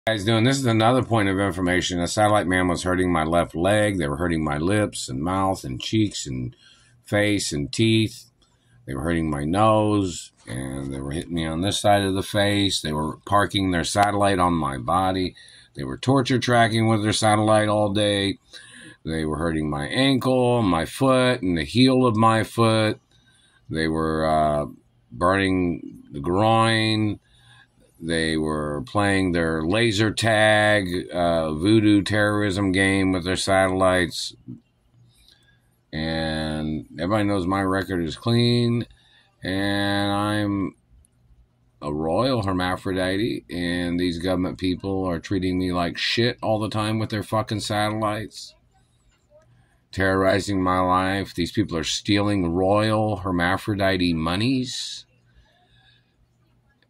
Guys doing this is another point of information. A satellite man was hurting my left leg. They were hurting my lips and mouth and cheeks and face and teeth. They were hurting my nose, and they were hitting me on this side of the face. They were parking their satellite on my body. They were torture tracking with their satellite all day. They were hurting my ankle, my foot, and the heel of my foot. They were burning the groin. They were playing their laser tag, voodoo terrorism game with their satellites. And everybody knows my record is clean. And I'm a royal hermaphrodite. And these government people are treating me like shit all the time with their fucking satellites. Terrorizing my life. These people are stealing royal hermaphrodite monies.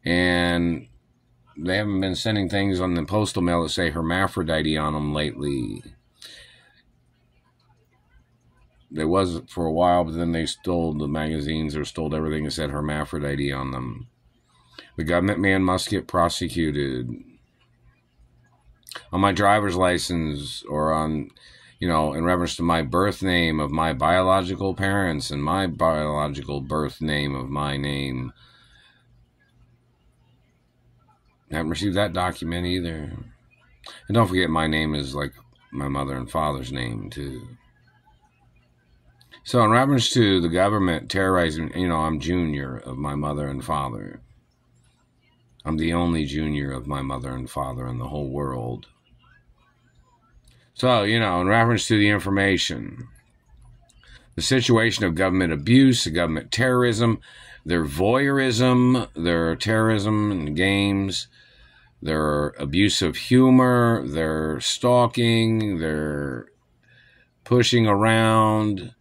And they haven't been sending things on the postal mail that say hermaphrodite on them lately. There was for a while, but then they stole the magazines or stole everything that said hermaphrodite on them. The government man must get prosecuted. On my driver's license or on, in reference to my birth name of my biological parents and my biological birth name of my name, I haven't received that document either. And don't forget, my name is like my mother and father's name, too. So in reference to the government terrorizing, I'm junior of my mother and father. I'm the only junior of my mother and father in the whole world. So, in reference to the information, the situation of government abuse, the government terrorism, their voyeurism, their terrorism and games, their abuse of humor, their stalking, their pushing around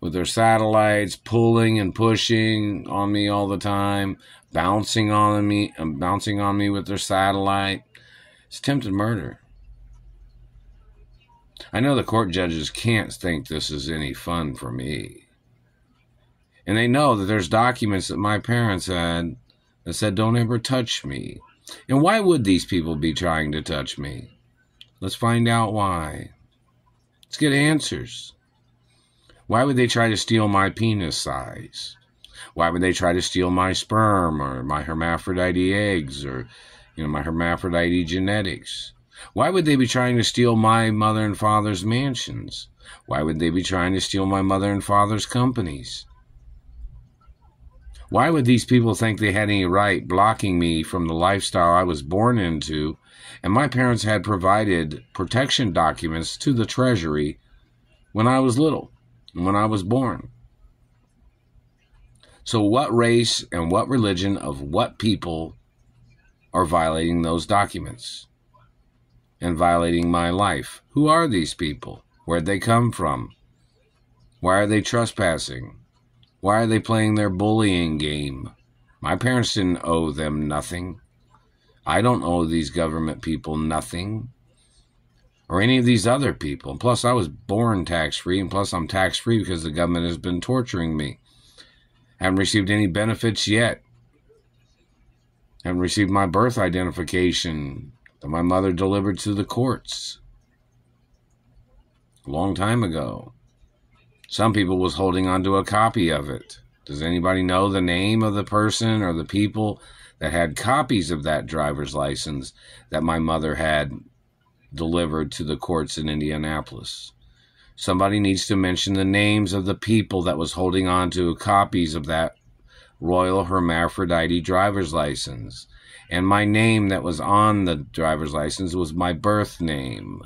with their satellites, pulling and pushing on me all the time, bouncing on me with their satellite. It's attempted murder. I know the court judges can't think this is any fun for me. And they know that there's documents that my parents had that said, don't ever touch me. And why would these people be trying to touch me? Let's find out why. Let's get answers. Why would they try to steal my penis size? Why would they try to steal my sperm or my hermaphrodite eggs or, my hermaphrodite genetics? Why would they be trying to steal my mother and father's mansions? Why would they be trying to steal my mother and father's companies? Why would these people think they had any right blocking me from the lifestyle I was born into? And my parents had provided protection documents to the treasury when I was little, when I was born. So what race and what religion of what people are violating those documents and violating my life? Who are these people? Where'd they come from? Why are they trespassing? Why are they playing their bullying game? My parents didn't owe them nothing. I don't owe these government people nothing. Or any of these other people. And plus, I was born tax-free, and plus I'm tax-free because the government has been torturing me. Haven't received any benefits yet. Haven't received my birth identification that my mother delivered to the courts a long time ago. Some people was holding on to a copy of it. Does anybody know the name of the person or the people that had copies of that driver's license that my mother had delivered to the courts in Indianapolis? Somebody needs to mention the names of the people that was holding on to copies of that Royal Hermaphrodite driver's license. And my name that was on the driver's license was my birth name.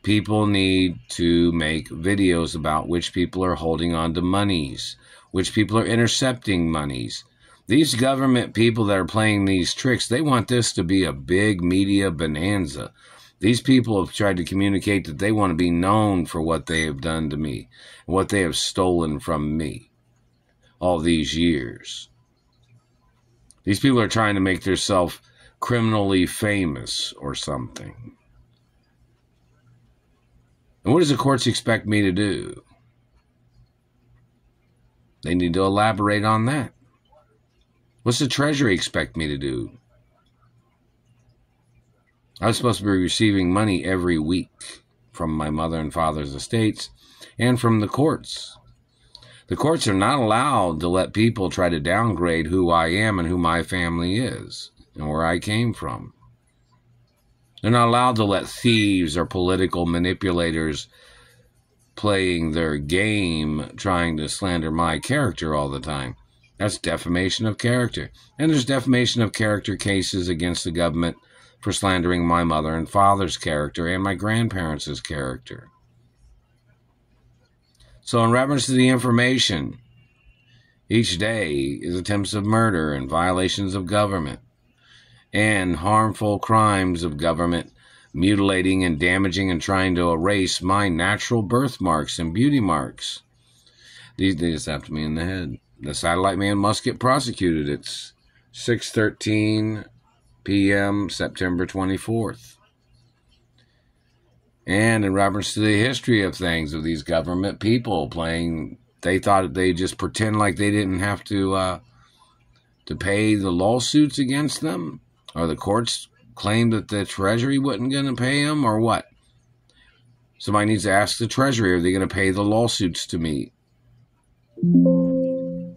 People need to make videos about which people are holding on to monies, which people are intercepting monies. These government people that are playing these tricks, they want this to be a big media bonanza. These people have tried to communicate that they want to be known for what they have done to me, what they have stolen from me all these years. These people are trying to make themselves criminally famous or something. And what does the courts expect me to do? They need to elaborate on that. What's the Treasury expect me to do? I was supposed to be receiving money every week from my mother and father's estates and from the courts. The courts are not allowed to let people try to downgrade who I am and who my family is and where I came from. They're not allowed to let thieves or political manipulators playing their game trying to slander my character all the time. That's defamation of character. And there's defamation of character cases against the government for slandering my mother and father's character and my grandparents' character. So in reference to the information, each day is attempts of murder and violations of government and harmful crimes of government, mutilating and damaging and trying to erase my natural birthmarks and beauty marks. These just zapped me in the head. The satellite man must get prosecuted. It's 6:13 p.m. September 24th. And in reference to the history of things, of these government people playing, they thought they just pretend like they didn't have to pay the lawsuits against them, or the courts claimed that the treasury wasn't going to pay them, or what? Somebody needs to ask the treasury, are they going to pay the lawsuits to me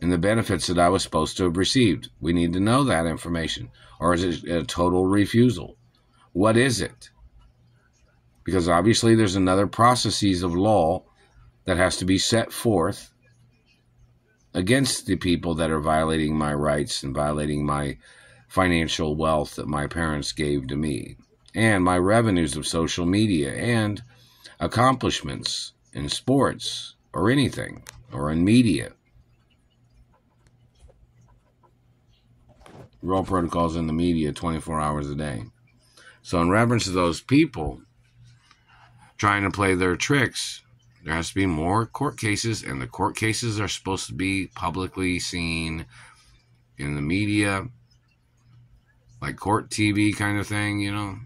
and the benefits that I was supposed to have received? We need to know that information. Or is it a total refusal? What is it? Because obviously there's another processes of law that has to be set forth against the people that are violating my rights and violating my financial wealth that my parents gave to me, and my revenues of social media and accomplishments in sports or anything, or in media. Raw protocols in the media 24 hours a day. So in reference to those people trying to play their tricks, there has to be more court cases, and the court cases are supposed to be publicly seen in the media, like court TV kind of thing, you know.